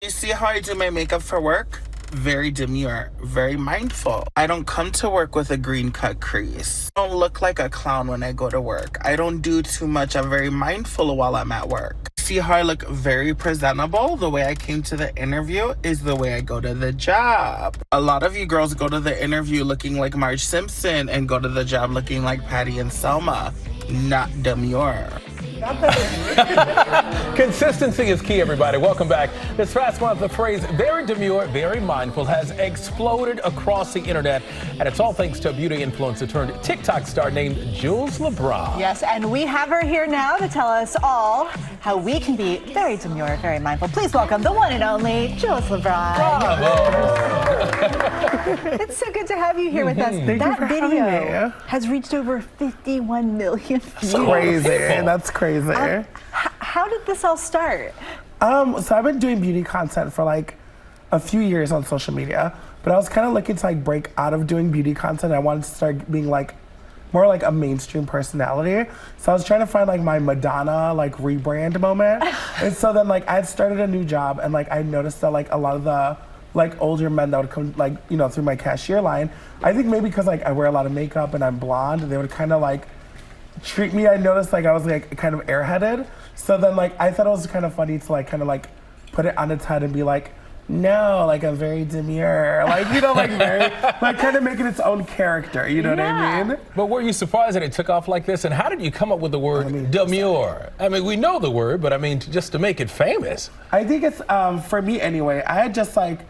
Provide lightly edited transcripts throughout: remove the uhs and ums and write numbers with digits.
You see how I do my makeup for work? Very demure, very mindful. I don't come to work with a green cut crease. I don't look like a clown when I go to work. I don't do too much. I'm very mindful while I'm at work. See how I look very presentable? The way I came to the interview is the way I go to the job. A lot of you girls go to the interview looking like Marge Simpson and go to the job looking like Patty and Selma. Not demure. Consistency is key, everybody. Welcome back. This past month, the phrase very demure, very mindful has exploded across the internet. And it's all thanks to a beauty influencer turned TikTok star named Jools Lebron. Yes, and we have her here now to tell us all how we can be very demure, very mindful. Please welcome the one and only Jools Lebron. It's so good to have you here with us. That video has reached over 51 million views. That's crazy. How did this all start? So I've been doing beauty content for like a few years on social media, but I was kind of looking to like break out of doing beauty content. I wanted to start being like more like a mainstream personality. So I was trying to find like my Madonna like rebrand moment. And so then like I had started a new job and like I noticed that like a lot of the like older men that would come like, you know, through my cashier line, I think maybe because like I wear a lot of makeup and I'm blonde, they would kind of like treat me, I noticed like I was like kind of airheaded. So then like I thought it was kind of funny to like kind of like put it on its head and be like, no, like I'm very demure. Like, you know, like very, like kind of making its own character, you know what I mean? But were you surprised that it took off like this? And how did you come up with the word demure? I mean, we know the word, but I mean, just to make it famous. I think it's, for me anyway, I had just like,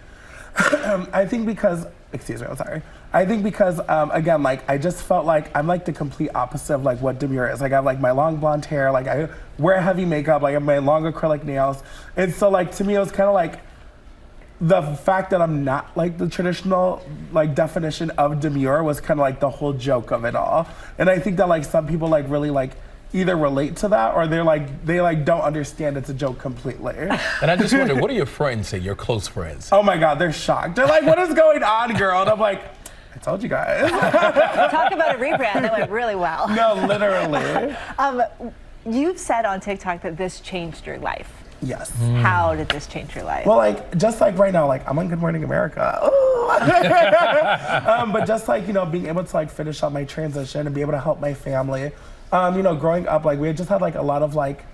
I think because, excuse me, I'm sorry. I think because, again, like, I just felt like I'm like the complete opposite of like what demure is. Like I have like my long blonde hair, like I wear heavy makeup, like I have my long acrylic nails. And so like, to me, it was kind of like the fact that I'm not like the traditional like definition of demure was kind of like the whole joke of it all. And I think that like some people like really like either relate to that or they're like, they like don't understand it's a joke completely. And I just wonder, what do your friends say, your close friends? Oh my God, they're shocked. They're like, what is going on, girl? And I'm like, I told you guys. Talk about a rebrand that went really well. No, literally. You've said on TikTok that this changed your life. Yes. How did this change your life? Well, like, just like right now, like, I'm on Good Morning America. But just like, you know, being able to like finish up my transition and be able to help my family. You know, growing up, like, we had just had like a lot of like,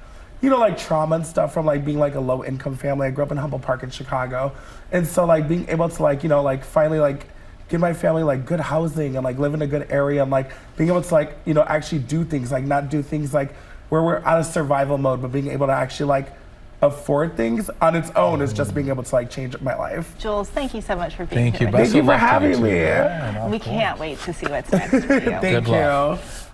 you know, like trauma and stuff from like being like a low income family. I grew up in Humboldt Park in Chicago. And so like being able to like, you know, like finally like give my family like good housing and like live in a good area and like being able to like, you know, actually do things, like not do things like where we're out of survival mode, but being able to actually like afford things on its own is just being able to like change my life. Jools, thank you so much for being here. Thank you for having me. We can't wait to see what's next for you. Thank you.